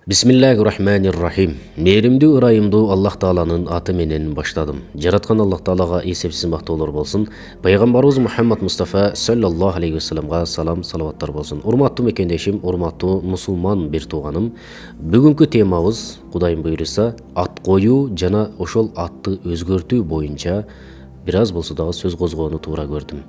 Бисмиллахир-рахманир-рахим. Мээримдүү ырайымдуу Аллах Тааланын аты менен баштадым. Жараткан Аллах Таалага эсепсиз мактоолор болсун. Пайгамбарыбыз Мухаммад Мустафа саллаллаху алейхи ва салламга салам салаваттар болсун. Урматтуу мекендешим, урматтуу мусулман бир тууганым. Бүгүнкү темабыз Кудайым буйруса ат коюу жана ошол атты өзгөртүү боюнча бир аз болсо дагы сөз козгоону туура көрдүм.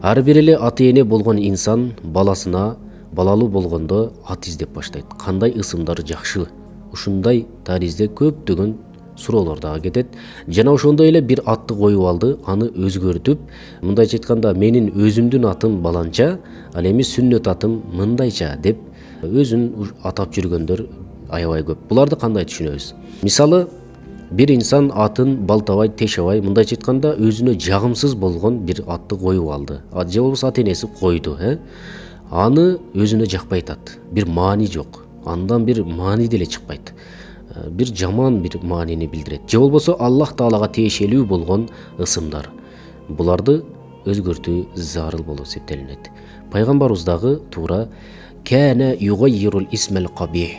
Ар бир эле аты эне болгон инсан баласына балалуу болгондо ат издеп баштайт. Кандай ысымдар жакшы? Ушундай таризде көптөгөн суроолор дагы кетет. Жана ошондой эле бир атты коюп алды, аны өзгөртүп, мындайча айтканда менин өзүмдүн атым баланча, ал эми сүннөт атым мындайча деп өзүн атап жүргөндөр аябай көп. Буларды кандай түшүнөбүз? Мисалы, бир инсан атын балтабай, тешебай, мындайча айтканда өзүнө жагымсыз болгон бир атты коюп алды. Же болбосо ата энеси койду, аны өзүнө жакпай атат. Бир маани жок. Андан бир маани деле чыкпайт. Бир жаман бир маанини билдирет. Же болбосо Аллах Таалага тиешелүү болгон ысымдар. Буларды өзгөртүү зарыл болуп эсептелинет. Пайгамбарыбыз дагы туура кана югайрул исмал кабих.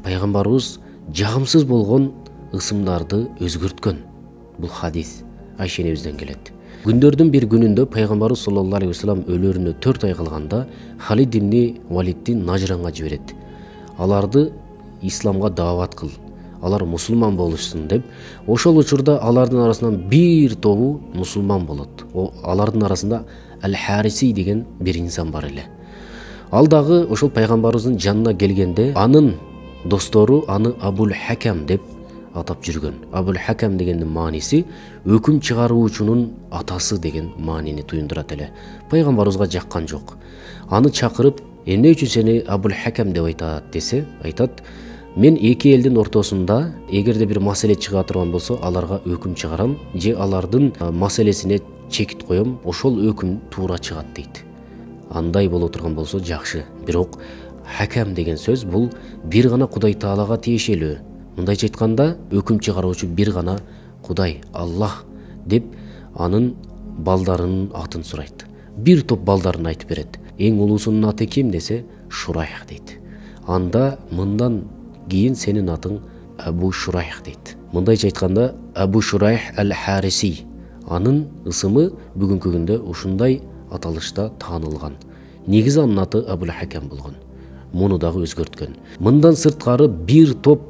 Пайгамбарыбыз жагымсыз болгон ысымдарды өзгөрткөн. Бул хадис Айша энебизден келет. Күндөрдүн бир күнүндө Пайгамбарыбыз саллаллаху алейхи ва саллям өлөрүнө 4 ай калганда Халид ибн Валидти Нажранга жиберет. Аларды исламга даават кыл. Алар мусулман болушсун деп. Ошол учурда алардын арасынан бир тобу мусулман болот. Алардын арасында Ал-Хариси деген бир инсан бар эле. Ал дагы ошол Пайгамбарыбыздын жанына келгенде анын достору аны Абул Хакам деп атап жүргөн. Абул Хакам дегендин мааниси өкүм чыгаруучунун атасы деген маанини туюндурат эле. Пайгамбарыбызга жаккан жок. Аны чакырып, эмне үчүн сени Абул Хакам деп айтат десе, айтат, мен эки элдин ортосунда эгерде бир маселе чыга турган болсо, аларга өкүм чыгарам, же алардын маселесине чекит коем, ошол өкүм туура чыгат дейт. Андай боло турган болсо жакшы. Бирок Хакам деген сөз бул бир гана Кудай Таалага тиешелүү. Мындайча айтканда, өкүм чыгаруучу бир гана Кудай, Аллах деп анын балдарынын атын сурайт. Бир топ балдарын айтып берет. Эң улуусунун аты ким десе, Шурайх дейт. Анда мындан кийин сенин атың Абу Шурайх дейт. Мындайча айтканда, Абу Шурайх Ал-Хариси. Анын ысымы бүгүнкү күндө ушундай аталышта таанылган. Негизи анын аты Абул Хакам болгон. Муну дагы өзгөрткөн. Мындан сырткары бир топ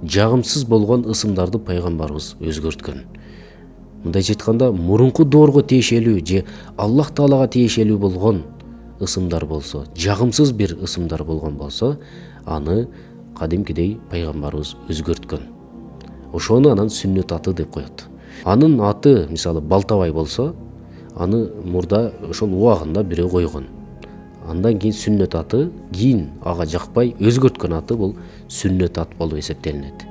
жагымсыз болгон ысымдарды Пайгамбарыбыз өзгөрткөн. Мындайча айтканда, мурунку доорго тиешелүү же Аллах Таалага тиешелүү болгон ысымдар болсо, жагымсыз бир ысымдар болгон болсо, аны кадимкидей Пайгамбарыбыз өзгөрткөн. Ошону анан сүннөт аты деп коет. Анын аты, мисалы, Балтабай болсо, аны мурда ошол убагында бирөө койгон. Андан кийин сүннөт аты, кийин ага жакпай өзгөрткөн аты бул сүннөт ат болуп эсептелинет.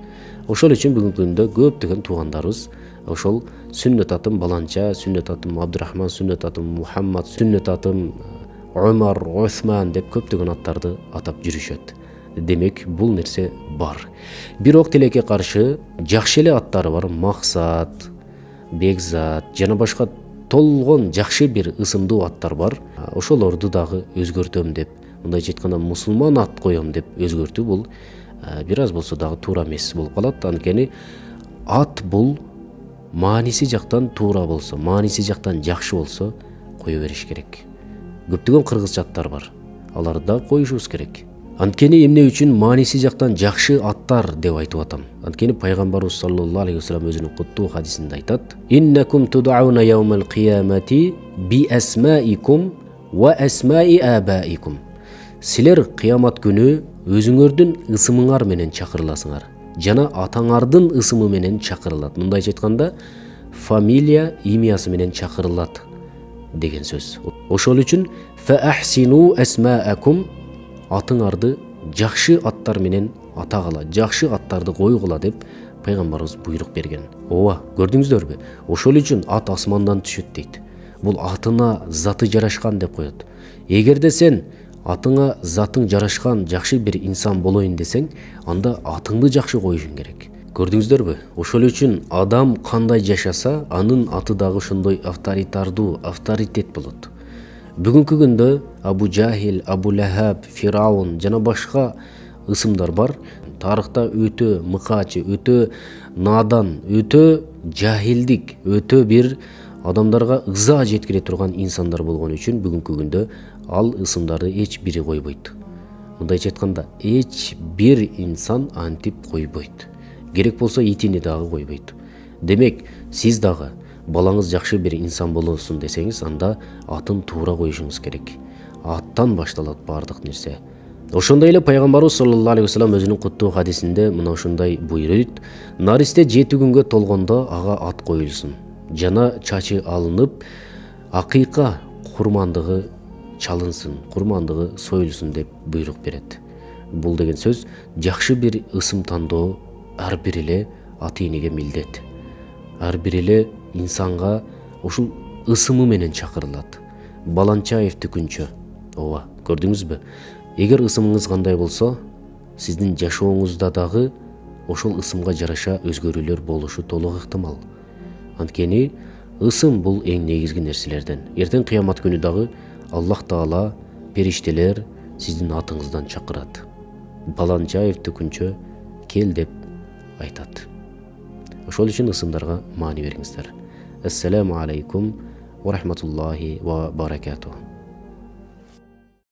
Ошол үчүн бүгүнкү күндө көптөгөн туугандарыбыз ошол сүннөт атым баланча, сүннөт атым Абдурахман, сүннөт атым Мухаммад, сүннөт атым Умар, Осман деп көптөгөн аттарды атап жүрүшөт. Демек, бул нерсе бар. Бирок тилекке каршы жакшы эле аттары бар. Максат, Бекзат жана башка толгон жакшы бир ысымдуу аттар бар. Ошолорду дагы өзгөртөм деп, мындайча айтканда мусулман ат коем деп өзгөртүү бул бир аз болсо дагы туура эмес болуп калат. Анткени ат бул мааниси жактан туура болсо, мааниси жактан жакшы болсо кое бериш керек. Көптөгөн кыргызча аттар бар. Аларды да коюшубуз керек. Анткени эмне үчүн мааниси жактан жакшы аттар деп айтып атам? Анткени Пайгамбарыбыз саллаллаху алейхи ва саллям өзүнүн куттуу хадисинде айтат: "Иннакум тудауна яумал кыямати би асмаикум ва асмаи абаикум." Силер кыямат күнү өзүңөрдүн ысымыңар менен чакырыласыңар. Жана атаңардын ысымы менен чакырылат. Мындайча айтканда, фамилия имясы менен чакырылат деген сөз. Ошол үчүн фа ахсину асмаакум, атыңарды жакшы аттар менен атагыла, жакшы аттарды койгула деп Пайгамбарыбыз буйрук берген. Ооба, көрдүңүздөрбү? Ошол үчүн ат асмандан түшөт дейт. Бул атына заты жарашкан деп коет. Эгерде сен атыңа затың жарашкан жакшы бир инсан болоюн десең, анда атыңды жакшы коюшуң керек. Көрдүңүздөрбү? Ошол үчүн адам кандай жашаса, анын аты дагы ошондой авторитардуу, авторитет болот. Бүгүнкү күндө Абу Жахил, Абу Лахаб, Фираун жана башка ысымдар бар. тарыхта өтө мыкаачы, өтө надан, өтө жахилдик, өтө бир адамдарга ыза жеткире турган инсандар болгон үчүн бүгүнкү күндө ал ысымдарды эч бири койбойт. Мындайча айтканда, эч бир инсан антип койбойт. Керек болсо итини дагы койбойт. Демек, сиз дагы балаңыз жакшы бир инсан болосун десеңиз, анда атын туура коюшуңуз керек. Аттан башталат баардык нерсе. Ошондой эле пайгамбарыбыз саллаллаху алейхи вассалам өзүнүн куттуу хадисинде мына ушундай буйруйт: наристе 7 күнгө толгондо ага ат коюлсун, жана чачы алынып, акыйка курмандыгы чалынсын, курмандыгы союлсун деп буйрук берет. Бул деген сөз жакшы бир ысым тандоо ар бир эле ата энеге милдет. Ар бир эле инсанга ушул ысымы менен чакырылат. Баланчаев Түкүнчө. Ооба, көрдүңүзбү? Эгер ысымыңыз кандай болсо, сиздин жашооңузда дагы ошол ысымга жараша өзгөрүүлөр болушу толук ыктымал. Анткени ысым бул эң негизги нерселерден. Эртең кыямат күнү дагы Аллах Таала, периштелер сиздин атыңыздан чакырат. Баланчаев Түкүнчө кел деп айтат. Ошол үчүн ысымдарга маани бериңиздер. Ассаламу алейкум ва рахматуллахи ва баракатух.